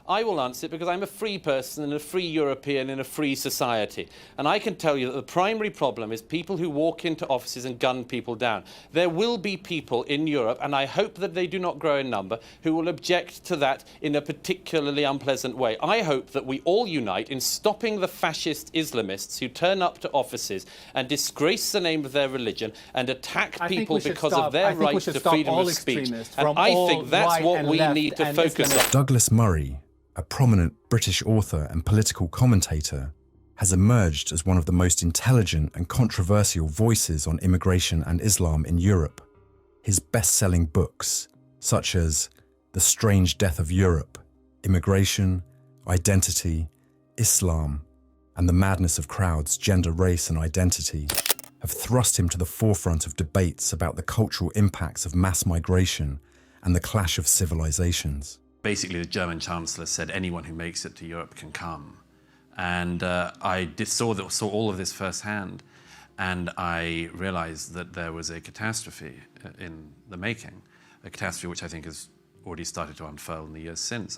I will answer it because I'm a free person and a free European in a free society. And I can tell you that the primary problem is people who walk into offices and gun people down. There will be people in Europe, and I hope that they do not grow in number, who will object to that in a particularly unpleasant way. I hope that we all unite in stopping the fascist Islamists who turn up to offices and disgrace the name of their religion and attack people because of their right to freedom of speech. And I think that's what we need to focus on. Douglas Murray, a prominent British author and political commentator, has emerged as one of the most intelligent and controversial voices on immigration and Islam in Europe. His best-selling books, such as The Strange Death of Europe, Immigration, Identity, Islam, and The Madness of Crowds, Gender, Race and Identity, have thrust him to the forefront of debates about the cultural impacts of mass migration and the clash of civilizations. Basically, the German Chancellor said anyone who makes it to Europe can come. And I saw all of this firsthand, and I realized that there was a catastrophe in the making, a catastrophe which I think has already started to unfurl in the years since.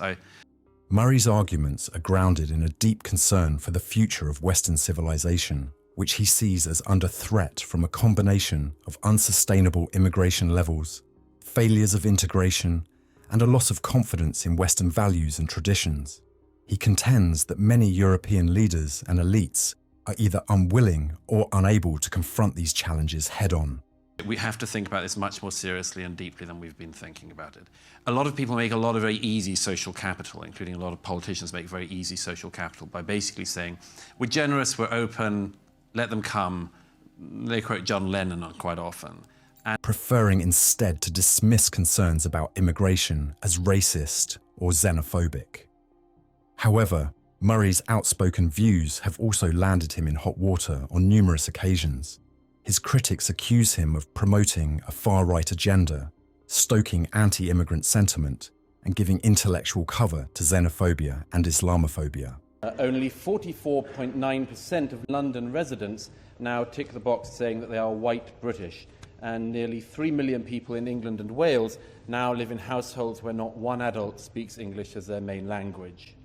Murray's arguments are grounded in a deep concern for the future of Western civilization, which he sees as under threat from a combination of unsustainable immigration levels, failures of integration, and a loss of confidence in Western values and traditions. He contends that many European leaders and elites are either unwilling or unable to confront these challenges head-on. We have to think about this much more seriously and deeply than we've been thinking about it. A lot of people make a lot of very easy social capital, including a lot of politicians make very easy social capital by basically saying, we're generous, we're open, let them come. They quote John Lennon quite often. Preferring instead to dismiss concerns about immigration as racist or xenophobic. However, Murray's outspoken views have also landed him in hot water on numerous occasions. His critics accuse him of promoting a far-right agenda, stoking anti-immigrant sentiment, and giving intellectual cover to xenophobia and Islamophobia. Only 44.9% of London residents now tick the box saying that they are white British, and nearly 3 million people in England and Wales now live in households where not one adult speaks English as their main language.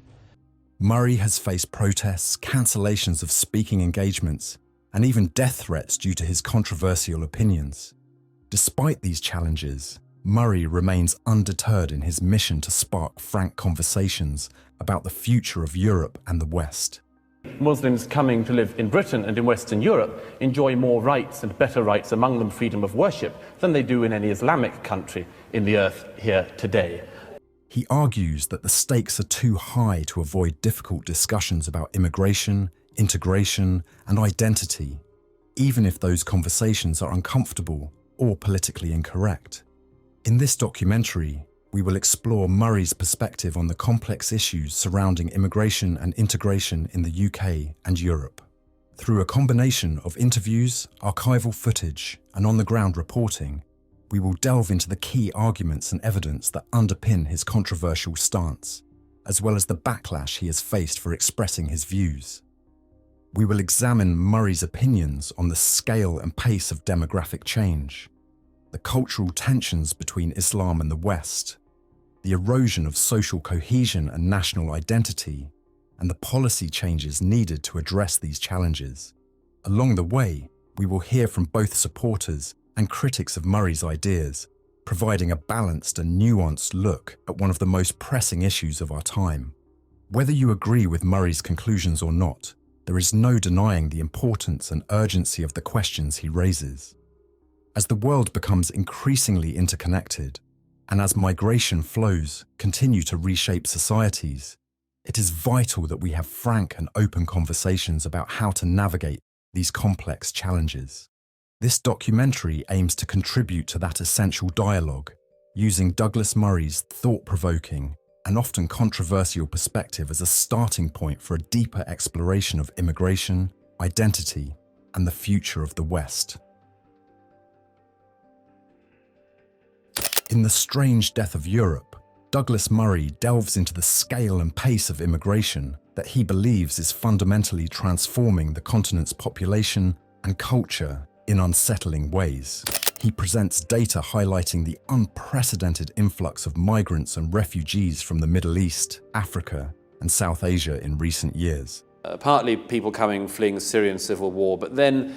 Murray has faced protests, cancellations of speaking engagements, and even death threats due to his controversial opinions. Despite these challenges, Murray remains undeterred in his mission to spark frank conversations about the future of Europe and the West. Muslims coming to live in Britain and in Western Europe enjoy more rights and better rights, among them freedom of worship, than they do in any Islamic country in the earth here today. He argues that the stakes are too high to avoid difficult discussions about immigration, integration, and identity, even if those conversations are uncomfortable or politically incorrect. In this documentary, we will explore Murray's perspective on the complex issues surrounding immigration and integration in the UK and Europe. Through a combination of interviews, archival footage, and on-the-ground reporting, we will delve into the key arguments and evidence that underpin his controversial stance, as well as the backlash he has faced for expressing his views. We will examine Murray's opinions on the scale and pace of demographic change, the cultural tensions between Islam and the West, the erosion of social cohesion and national identity, and the policy changes needed to address these challenges. Along the way, we will hear from both supporters and critics of Murray's ideas, providing a balanced and nuanced look at one of the most pressing issues of our time. Whether you agree with Murray's conclusions or not, there is no denying the importance and urgency of the questions he raises. As the world becomes increasingly interconnected, and as migration flows continue to reshape societies, it is vital that we have frank and open conversations about how to navigate these complex challenges. This documentary aims to contribute to that essential dialogue, using Douglas Murray's thought-provoking and often controversial perspective as a starting point for a deeper exploration of immigration, identity, and the future of the West. In The Strange Death of Europe, Douglas Murray delves into the scale and pace of immigration that he believes is fundamentally transforming the continent's population and culture in unsettling ways. He presents data highlighting the unprecedented influx of migrants and refugees from the Middle East, Africa, and South Asia in recent years. Partly people coming, fleeing the Syrian civil war, but then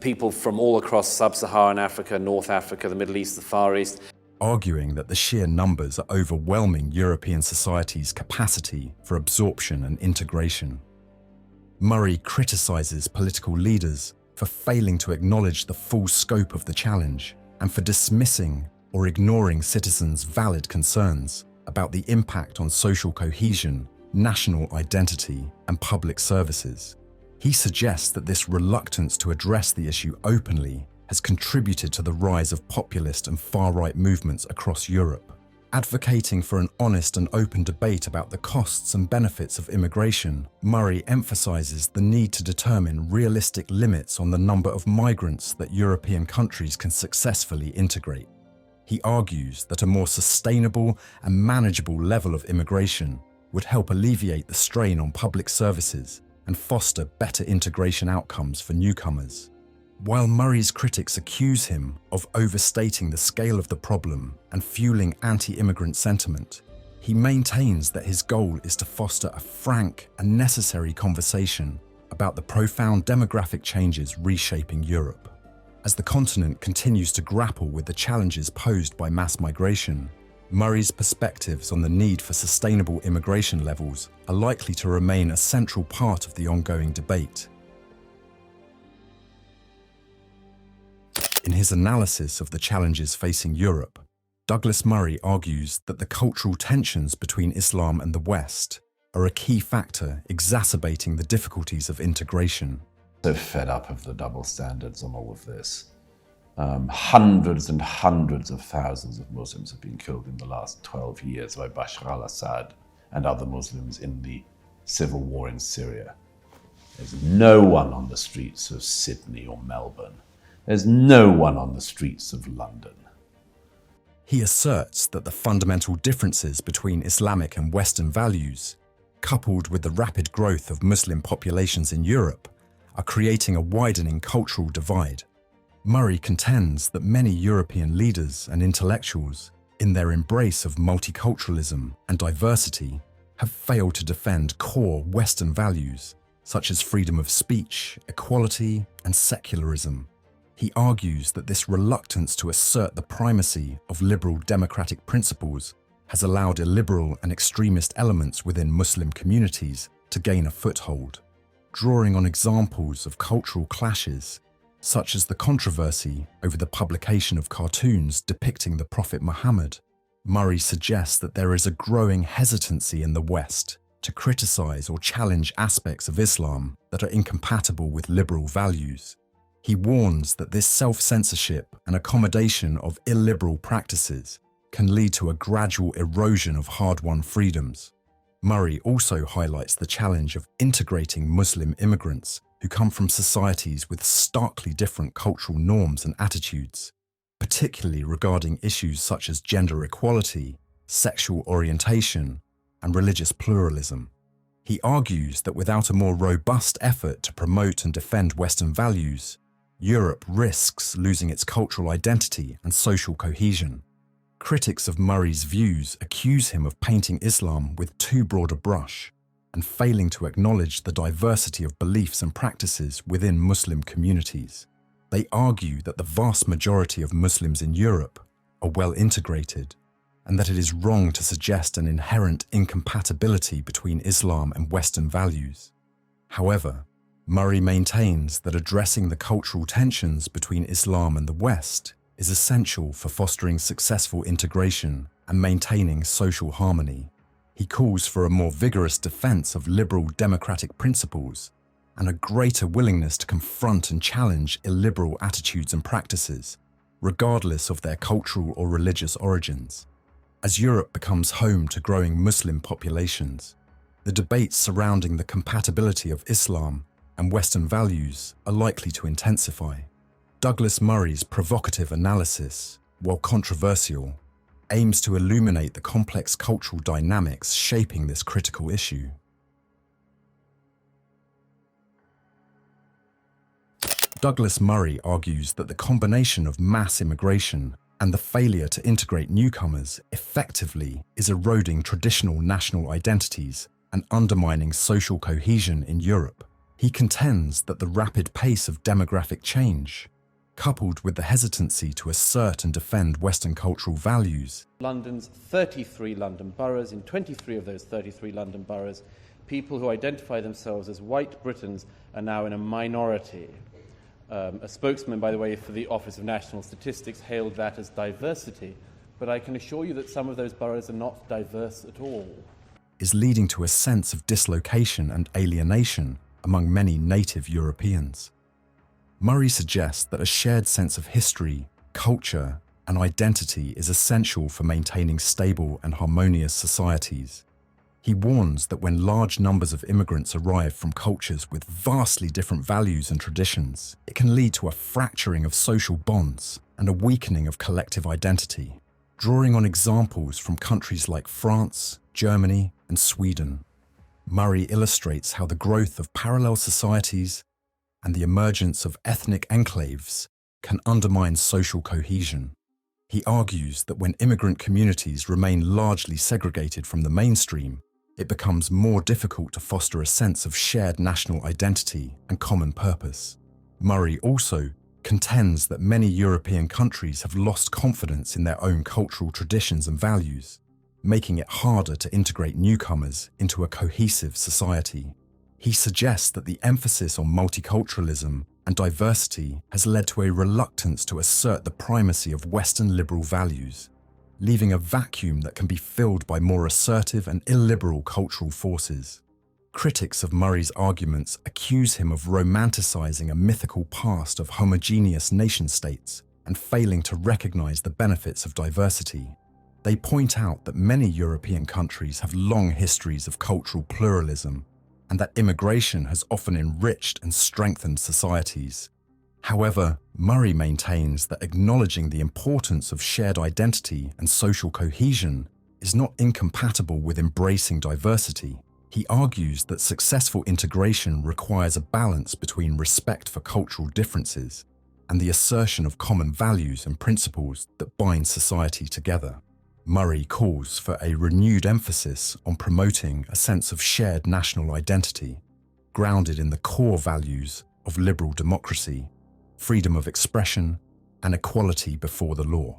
people from all across sub-Saharan Africa, North Africa, the Middle East, the Far East. Arguing that the sheer numbers are overwhelming European society's capacity for absorption and integration. Murray criticizes political leaders for failing to acknowledge the full scope of the challenge and for dismissing or ignoring citizens' valid concerns about the impact on social cohesion, national identity, and public services. He suggests that this reluctance to address the issue openly has contributed to the rise of populist and far-right movements across Europe. Advocating for an honest and open debate about the costs and benefits of immigration, Murray emphasizes the need to determine realistic limits on the number of migrants that European countries can successfully integrate. He argues that a more sustainable and manageable level of immigration would help alleviate the strain on public services and foster better integration outcomes for newcomers. While Murray's critics accuse him of overstating the scale of the problem and fueling anti-immigrant sentiment, he maintains that his goal is to foster a frank and necessary conversation about the profound demographic changes reshaping Europe. As the continent continues to grapple with the challenges posed by mass migration, Murray's perspectives on the need for sustainable immigration levels are likely to remain a central part of the ongoing debate. In his analysis of the challenges facing Europe, Douglas Murray argues that the cultural tensions between Islam and the West are a key factor exacerbating the difficulties of integration. So fed up of the double standards on all of this. Hundreds and hundreds of thousands of Muslims have been killed in the last 12 years by Bashar al-Assad and other Muslims in the civil war in Syria. There's no one on the streets of Sydney or Melbourne. There's no one on the streets of London. He asserts that the fundamental differences between Islamic and Western values, coupled with the rapid growth of Muslim populations in Europe, are creating a widening cultural divide. Murray contends that many European leaders and intellectuals, in their embrace of multiculturalism and diversity, have failed to defend core Western values such as freedom of speech, equality, and secularism. He argues that this reluctance to assert the primacy of liberal democratic principles has allowed illiberal and extremist elements within Muslim communities to gain a foothold. Drawing on examples of cultural clashes, such as the controversy over the publication of cartoons depicting the Prophet Muhammad, Murray suggests that there is a growing hesitancy in the West to criticize or challenge aspects of Islam that are incompatible with liberal values. He warns that this self-censorship and accommodation of illiberal practices can lead to a gradual erosion of hard-won freedoms. Murray also highlights the challenge of integrating Muslim immigrants who come from societies with starkly different cultural norms and attitudes, particularly regarding issues such as gender equality, sexual orientation, and religious pluralism. He argues that without a more robust effort to promote and defend Western values, Europe risks losing its cultural identity and social cohesion. Critics of Murray's views accuse him of painting Islam with too broad a brush and failing to acknowledge the diversity of beliefs and practices within Muslim communities. They argue that the vast majority of Muslims in Europe are well integrated and that it is wrong to suggest an inherent incompatibility between Islam and Western values. However, Murray maintains that addressing the cultural tensions between Islam and the West is essential for fostering successful integration and maintaining social harmony. He calls for a more vigorous defense of liberal democratic principles and a greater willingness to confront and challenge illiberal attitudes and practices, regardless of their cultural or religious origins. As Europe becomes home to growing Muslim populations, the debates surrounding the compatibility of Islam and Western values are likely to intensify. Douglas Murray's provocative analysis, while controversial, aims to illuminate the complex cultural dynamics shaping this critical issue. Douglas Murray argues that the combination of mass immigration and the failure to integrate newcomers effectively is eroding traditional national identities and undermining social cohesion in Europe. He contends that the rapid pace of demographic change, coupled with the hesitancy to assert and defend Western cultural values. London's 33 London boroughs, in 23 of those 33 London boroughs, people who identify themselves as white Britons are now in a minority. A spokesman, by the way, for the Office of National Statistics hailed that as diversity, but I can assure you that some of those boroughs are not diverse at all. Is leading to a sense of dislocation and alienation among many native Europeans. Murray suggests that a shared sense of history, culture, and identity is essential for maintaining stable and harmonious societies. He warns that when large numbers of immigrants arrive from cultures with vastly different values and traditions, it can lead to a fracturing of social bonds and a weakening of collective identity. Drawing on examples from countries like France, Germany, and Sweden, Murray illustrates how the growth of parallel societies and the emergence of ethnic enclaves can undermine social cohesion. He argues that when immigrant communities remain largely segregated from the mainstream, it becomes more difficult to foster a sense of shared national identity and common purpose. Murray also contends that many European countries have lost confidence in their own cultural traditions and values, making it harder to integrate newcomers into a cohesive society. He suggests that the emphasis on multiculturalism and diversity has led to a reluctance to assert the primacy of Western liberal values, leaving a vacuum that can be filled by more assertive and illiberal cultural forces. Critics of Murray's arguments accuse him of romanticizing a mythical past of homogeneous nation-states and failing to recognize the benefits of diversity. They point out that many European countries have long histories of cultural pluralism and that immigration has often enriched and strengthened societies. However, Murray maintains that acknowledging the importance of shared identity and social cohesion is not incompatible with embracing diversity. He argues that successful integration requires a balance between respect for cultural differences and the assertion of common values and principles that bind society together. Murray calls for a renewed emphasis on promoting a sense of shared national identity, grounded in the core values of liberal democracy, freedom of expression, and equality before the law.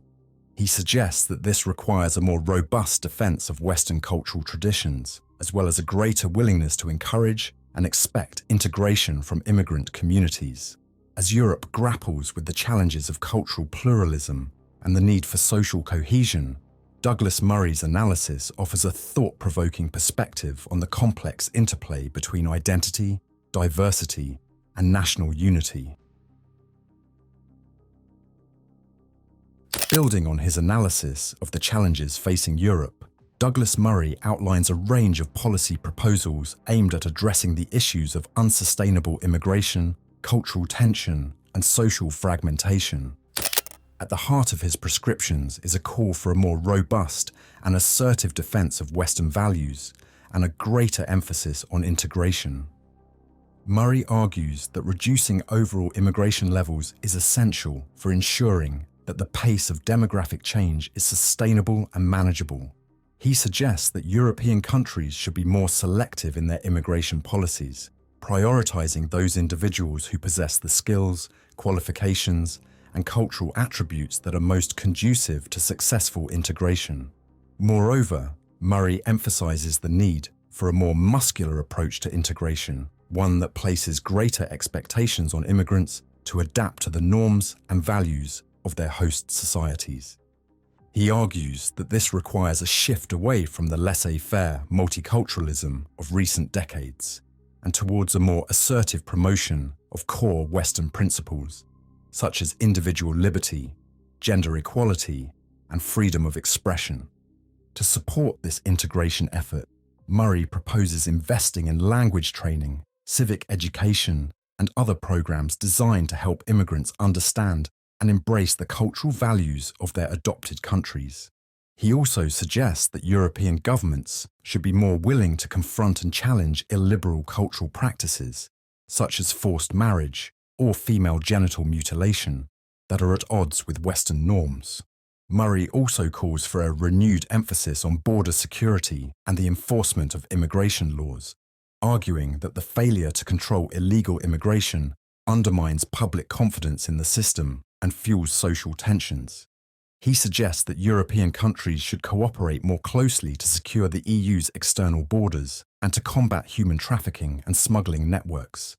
He suggests that this requires a more robust defense of Western cultural traditions, as well as a greater willingness to encourage and expect integration from immigrant communities. As Europe grapples with the challenges of cultural pluralism and the need for social cohesion, Douglas Murray's analysis offers a thought-provoking perspective on the complex interplay between identity, diversity, and national unity. Building on his analysis of the challenges facing Europe, Douglas Murray outlines a range of policy proposals aimed at addressing the issues of unsustainable immigration, cultural tension, and social fragmentation. At the heart of his prescriptions is a call for a more robust and assertive defense of Western values and a greater emphasis on integration. Murray argues that reducing overall immigration levels is essential for ensuring that the pace of demographic change is sustainable and manageable. He suggests that European countries should be more selective in their immigration policies, prioritizing those individuals who possess the skills, qualifications, and cultural attributes that are most conducive to successful integration. Moreover, Murray emphasizes the need for a more muscular approach to integration, one that places greater expectations on immigrants to adapt to the norms and values of their host societies. He argues that this requires a shift away from the laissez-faire multiculturalism of recent decades and towards a more assertive promotion of core Western principles, such as individual liberty, gender equality, and freedom of expression. To support this integration effort, Murray proposes investing in language training, civic education, and other programs designed to help immigrants understand and embrace the cultural values of their adopted countries. He also suggests that European governments should be more willing to confront and challenge illiberal cultural practices, such as forced marriage, or female genital mutilation that are at odds with Western norms. Murray also calls for a renewed emphasis on border security and the enforcement of immigration laws, arguing that the failure to control illegal immigration undermines public confidence in the system and fuels social tensions. He suggests that European countries should cooperate more closely to secure the EU's external borders and to combat human trafficking and smuggling networks.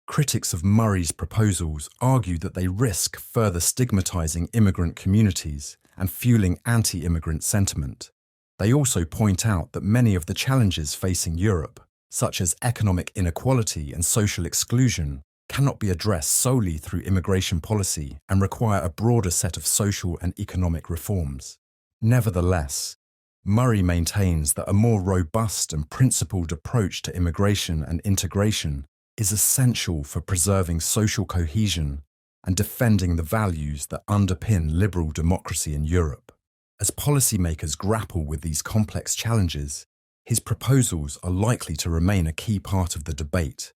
Critics of Murray's proposals argue that they risk further stigmatizing immigrant communities and fueling anti-immigrant sentiment. They also point out that many of the challenges facing Europe, such as economic inequality and social exclusion, cannot be addressed solely through immigration policy and require a broader set of social and economic reforms. Nevertheless, Murray maintains that a more robust and principled approach to immigration and integration is essential for preserving social cohesion and defending the values that underpin liberal democracy in Europe. As policymakers grapple with these complex challenges, his proposals are likely to remain a key part of the debate,